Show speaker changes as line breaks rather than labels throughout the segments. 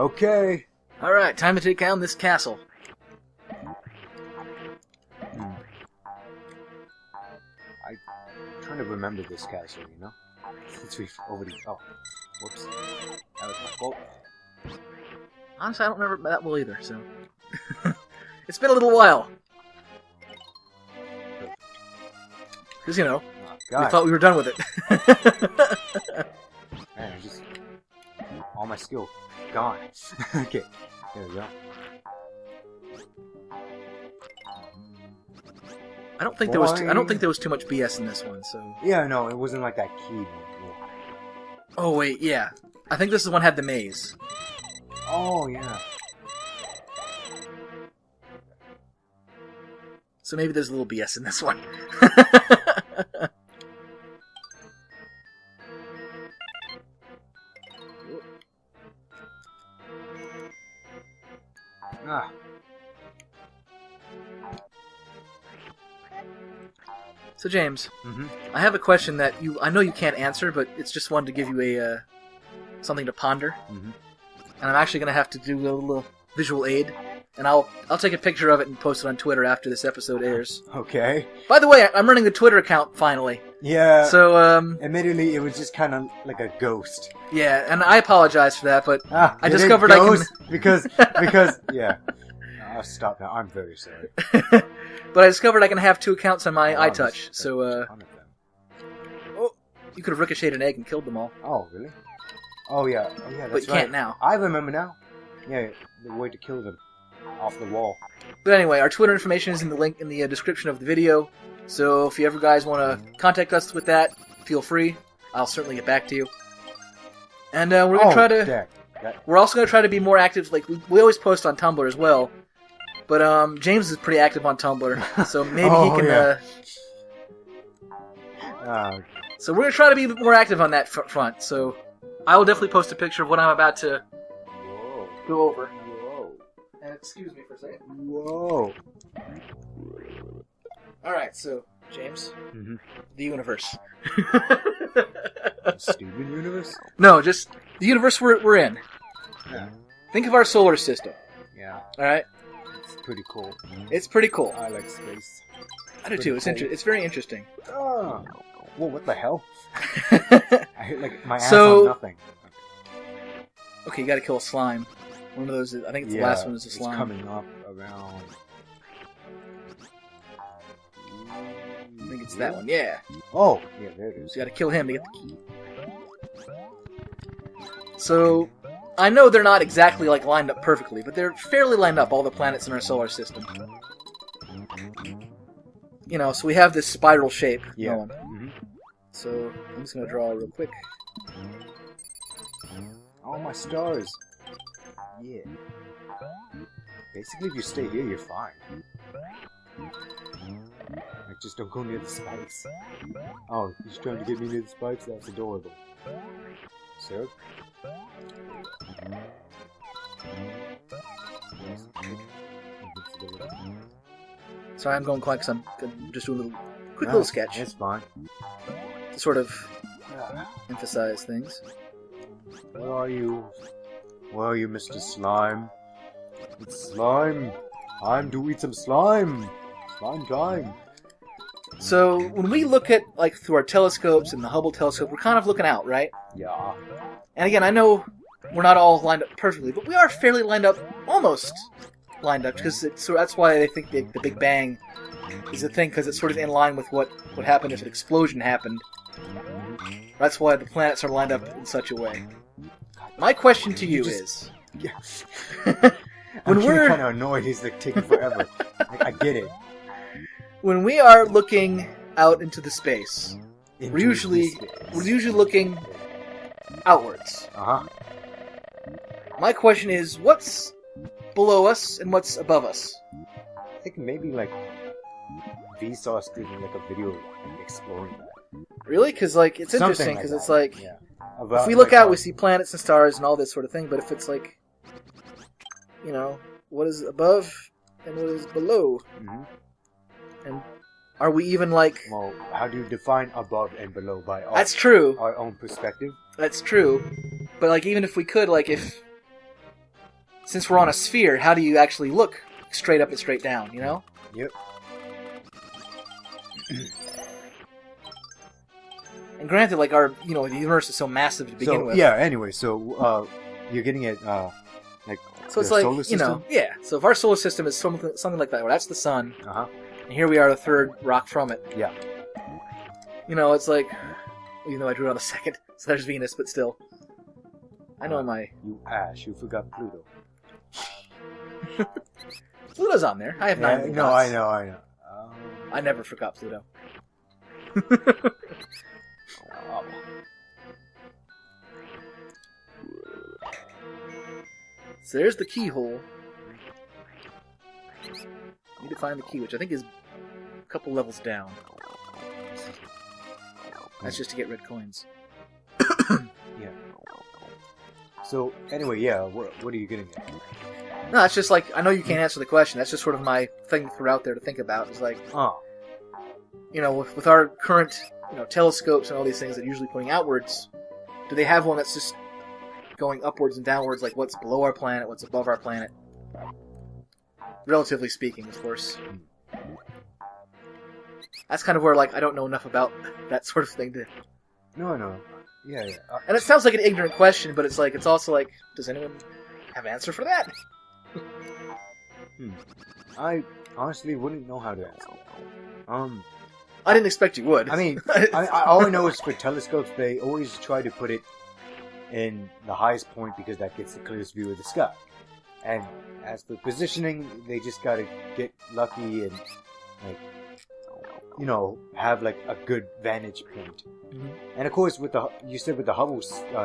Okay.
Alright, time to take down this castle.
I'm trying to remember this castle, you know? Since we've already... Oh, whoops. That was my fault.
Honestly, I don't remember that well either, so... It's been a little while. Because, you know, we thought we were done with it.
Man, I just... All my skill gone. Okay, there we go.
I don't think there was too much BS in this one, so...
Yeah, no, it wasn't like that key one.
Oh, wait, yeah. I think this one had the maze.
Oh, yeah.
So maybe there's a little BS in this one.
Ah.
So James, I have a question that I know you can't answer, but it's just one to give you a something to ponder. And I'm actually going to have to do a little visual aid, and I'll take a picture of it and post it on Twitter after this episode airs.
Okay.
By the way, I'm running the Twitter account finally.
Yeah.
So
admittedly, it was just kind of like a ghost.
Yeah, and I apologize for that, but I
discovered I can because yeah. I'll stop now. I'm very sorry.
But I discovered I can have 2 accounts on my iTouch, so oh, you could have ricocheted an egg and killed them all.
Oh, really? Oh yeah, that's
but you can't now.
I remember now. Yeah, the way to kill them off the wall.
But anyway, our Twitter information is in the link in the description of the video. So if you ever guys want to contact us with that, feel free. I'll certainly get back to you. And we're gonna try to. We're also gonna try to be more active. Like we always post on Tumblr as well. But James is pretty active on Tumblr, so maybe he can.
Yeah.
So we're gonna try to be more active on that front. So I will definitely post a picture of what I'm about to go over.
Whoa.
And excuse me for a second.
Whoa.
All right, so James, the universe.
Steven universe?
No, just the universe we're in.
Yeah.
Think of our solar system.
Yeah.
All right.
It's pretty cool.
It's pretty cool.
I like space.
I do too. It's very interesting.
Oh. Whoa! What the hell? I hit like my ass on nothing.
Okay, you got to kill a slime. One of those. I think the last one is a slime.
It's coming up around.
I think it's that one. Yeah.
Oh, yeah, there it is.
So you got to kill him to get the key. So I know they're not exactly like lined up perfectly, but they're fairly lined up. All the planets in our solar system. You know, so we have this spiral shape going. So I'm just gonna draw real quick.
Oh, my stars. Yeah. Basically, if you stay here, you're fine. Like, just don't go near the spikes. Oh, he's trying to get me near the spikes? That's adorable. Sir?
Sorry, I'm going quiet because I'm just doing a quick little sketch.
It's fine.
To sort of emphasize things.
Where are you? Where are you, Mr. Slime? It's slime. Time to eat some slime. Slime time.
So, when we look at, like, through our telescopes and the Hubble telescope, we're kind of looking out, right?
Yeah.
And again, I know we're not all lined up perfectly, but we are fairly lined up, almost lined up, because so that's why they think the Big Bang is a thing, because it's sort of in line with what would happen if an explosion happened. That's why the planets are lined up in such a way. My question to you is...
Yeah.
When we're
kind of annoyed he's like taking forever. Like, I get it.
When we are looking out into the space, we're usually looking outwards. My question is, what's below us and what's above us?
I think maybe like Vsauce did like a video exploring that.
Really? Because like it's
Something
interesting because it's like
About,
if we look
like,
out, we see planets and stars and all this sort of thing. But if it's like, you know, what is above and what is below, and are we even like?
Well, how do you define above and below by our,
That's true.
Our own perspective?
That's true. But like, even if we could, like, if since we're on a sphere, how do you actually look straight up and straight down, you know?
Yep.
And granted, like, our, the universe is so massive to begin with.
Yeah, anyway, so, you're getting it, like,
so it's like,
solar system?
yeah. So if our solar system is something like that, well, that's the sun,
Uh-huh.
and here we are, the third rock from it.
Yeah.
It's like, even though I drew it on the second, so there's Venus, but still. I know my...
You ash, you forgot Pluto.
Pluto's on there. I have 9
No, I know.
I never forgot Pluto. So there's the keyhole. Need to find the key, which I think is a couple levels down. That's just to get red coins.
Yeah. So, anyway, yeah, what are you getting at?
No, it's just like, I know you can't answer the question. That's just sort of my thing to throw out there to think about. It's like, with our current, telescopes and all these things that are usually pointing outwards, do they have one that's just going upwards and downwards, like what's below our planet, what's above our planet? Relatively speaking, of course. That's kind of where, like, I don't know enough about that sort of thing to...
No. Yeah.
And it sounds like an ignorant question, but it's like, it's also like, does anyone have an answer for that?
I honestly wouldn't know how to answer that.
I didn't expect you would.
I mean, all I know is for telescopes, they always try to put it in the highest point because that gets the clearest view of the sky. And as for positioning, they just gotta get lucky and, like, have like a good vantage point.
Mm-hmm.
And of course, with the Hubble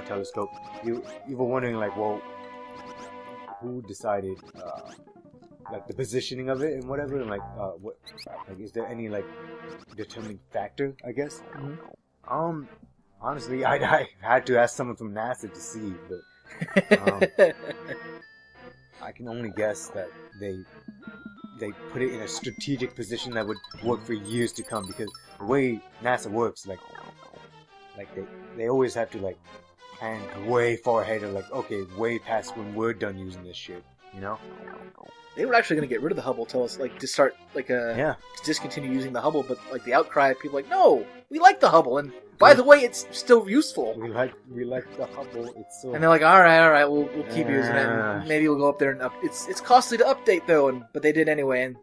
telescope, you were wondering, like, well, who decided like the positioning of it and whatever, and like what, like, is there any like determining factor? I guess.
Mm-hmm.
Honestly, I had to ask someone from NASA to see, but I can only guess that they put it in a strategic position that would work for years to come, because the way NASA works, like they always have to like plan way far ahead of, like, okay, way past when we're done using this shit,
They were actually going to get rid of the Hubble like, to start, like, to discontinue using the Hubble, but, like, the outcry, people are like, no, we like the Hubble, and by the way, it's still useful.
We like the Hubble. It's so...
And they're like, all right, we'll keep using it. And maybe we'll go up there and it's costly to update though, but they did anyway, and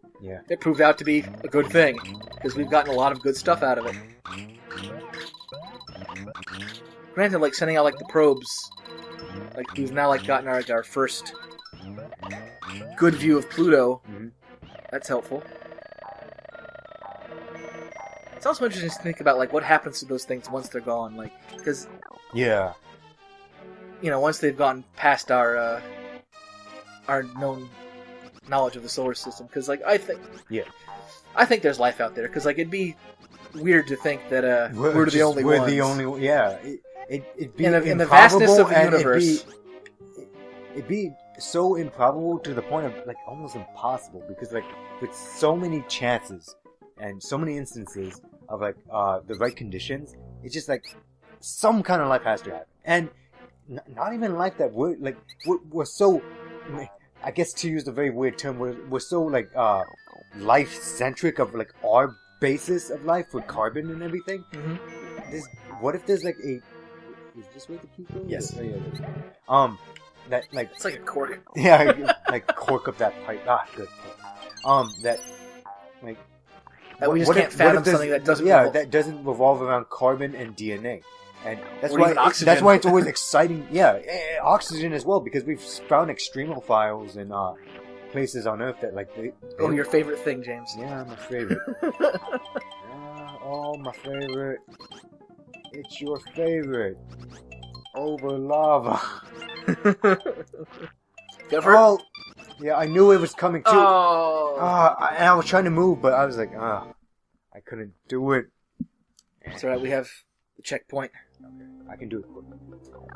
it proved out to be a good thing because we've gotten a lot of good stuff out of it. Granted, like, sending out like the probes, like, we've now like gotten our first good view of Pluto. That's helpful. It's also interesting to think about, like, what happens to those things once they're gone, like, because once they've gone past our known knowledge of the solar system, because, like, I think there's life out there, because, like, it'd be weird to think that we're the only ones.
We're the only, it'd be
in the vastness of the universe.
It'd be so improbable to the point of, like, almost impossible, because, like, with so many chances and so many instances of, like, the right conditions, it's just like some kind of life has to happen, and not even life that we're so, I guess, to use a very weird term, we're so, like, life centric of, like, our basis of life with carbon and everything. What if there's like is this where the key goes?
Yes.
Oh, yeah, that, like,
it's like a cork.
Yeah, like cork up that pipe. Good. That, like,
that we just can't fathom something that doesn't.
Yeah, that doesn't revolve around carbon and DNA, and that's
or
why
even oxygen.
That's why it's always exciting. Yeah, oxygen as well, because we've found extremophiles in places on Earth that, like, they
your favorite thing, James.
Yeah, my favorite. My favorite. It's your favorite. Over lava.
Go for it.
Yeah, I knew it was coming too. And I was trying to move, but I was like, I couldn't do it.
It's alright, we have the checkpoint.
Okay, I can do it quick.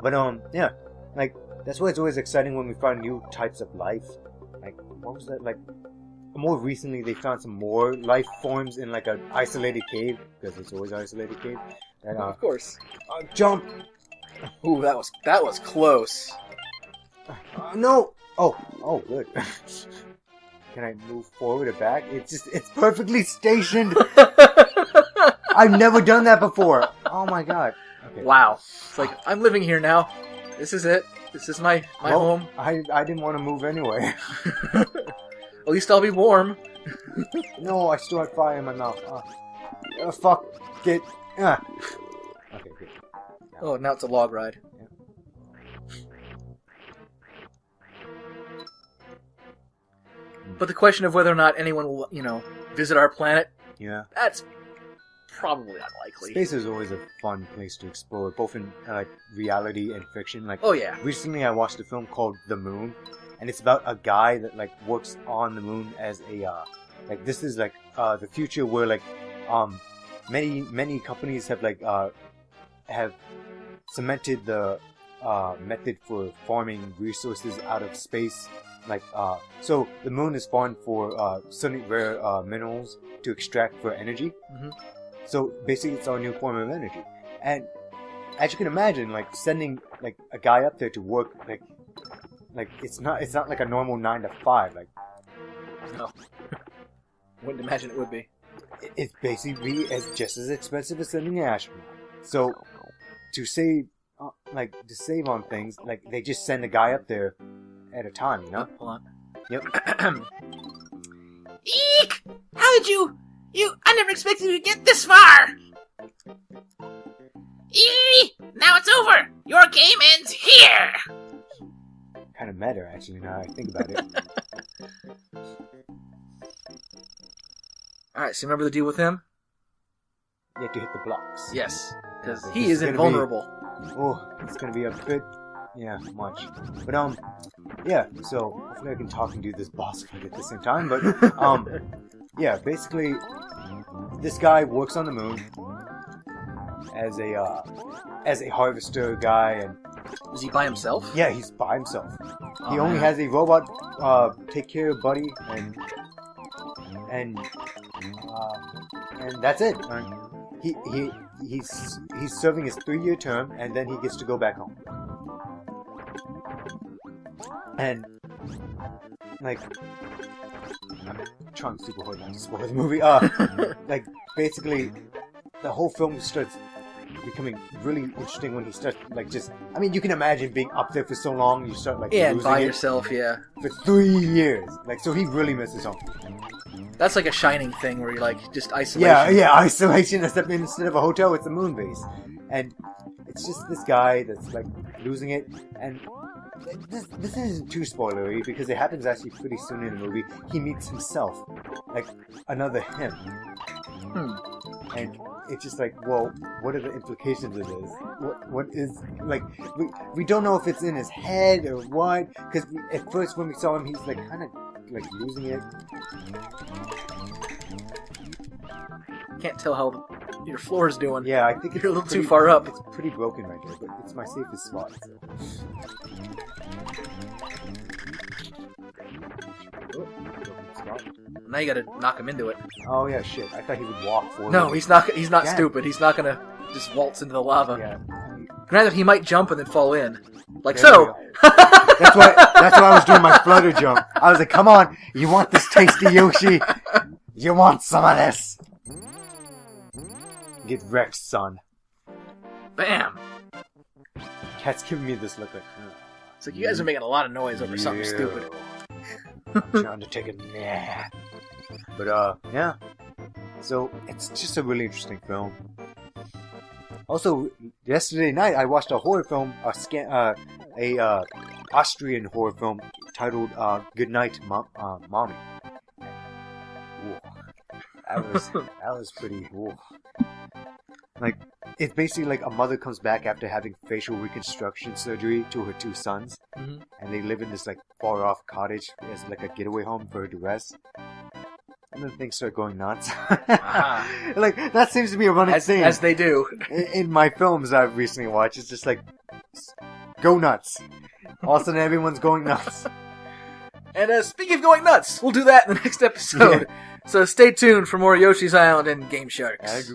But, yeah, like, that's why it's always exciting when we find new types of life. Like, what was that, like, more recently they found some more life forms in, like, an isolated cave, because it's always an isolated cave. And,
of course.
Jump!
Ooh, that was close.
No! Oh, good. Can I move forward or back? It's perfectly stationed. I've never done that before. Oh my god. Okay.
Wow. It's like, I'm living here now. This is it. This is my home.
I didn't want to move anyway.
At least I'll be warm.
No, I still have fire in my mouth. Fuck it. Okay, good.
Oh, now it's a log ride. But the question of whether or not anyone will, visit our planet, that's probably unlikely.
Space is always a fun place to explore, both in reality and fiction.
Oh yeah.
Recently, I watched a film called The Moon, and it's about a guy that works on the moon as a this is the future where many companies have cemented the method for farming resources out of space. So the moon is farmed for certain rare minerals to extract for energy. Mm-hmm. So basically, it's our new form of energy. And as you can imagine, sending a guy up there to work, it's not like a normal 9 to 5.
No, wouldn't imagine it would be.
It's basically just as expensive as sending an astronaut. So to save on things, they just send a guy up there at a time,
Hold on.
Yep.
Eek! How did you... I never expected you to get this far! Eee! Now it's over! Your game ends here!
Kind of meta, actually, now I think about it.
Alright, so remember the deal with him?
You have to hit the blocks.
Yes, because he is invulnerable.
It's gonna be a bit... Yeah, much. But, yeah, so hopefully I can talk and do this boss fight at the same time, but, yeah, basically, this guy works on the moon as a harvester guy, and...
Is he by himself?
Yeah, he's by himself. He only has a robot, take care of Buddy, and that's it. He's serving his 3-year term, and then he gets to go back home. And I'm trying super hard not to spoil the movie. Basically, the whole film starts becoming really interesting when he starts you can imagine being up there for so long, you start
and
losing
by
it
yourself, yeah.
for 3 years. So he really misses home.
That's like a Shining thing where you're just isolation.
Yeah, isolation. Except instead of a hotel, it's a moon base, and it's just this guy that's losing it. And this isn't too spoilery because it happens actually pretty soon in the movie. He meets himself, another him, and it's just well, what are the implications of this? What is we don't know if it's in his head or what, because at first when we saw him, he's kind of losing it.
Can't tell how your floor is doing.
Yeah, I think
you're a little too far up.
It's pretty broken right there, but it's my safest spot. So.
Now you gotta knock him into it.
Oh yeah, shit! I thought he would walk forward.
No, he's not. He's not stupid. He's not gonna just waltz into the lava.
Yeah.
Granted, he might jump and then fall in,
That's why I was doing my flutter jump. I was like, "Come on, you want this tasty Yoshi? You want some of this? Get wrecked, son."
Bam!
Cat's giving me this look
It's you guys are making a lot of noise over something stupid.
I'm trying to take a nap. But, yeah. So, it's just a really interesting film. Also, yesterday night, I watched a horror film, Austrian horror film titled, Goodnight, Mommy. Ooh. That was pretty cool. It's basically a mother comes back after having facial reconstruction surgery to her 2 sons, and they live in this far off cottage as a getaway home for her to rest. And then things start going nuts. That seems to be a running theme.
As they do.
In my films I've recently watched, it's just go nuts. All of a sudden everyone's going nuts.
And speaking of going nuts, we'll do that in the next episode. Yeah. So stay tuned for more Yoshi's Island and GameSharks.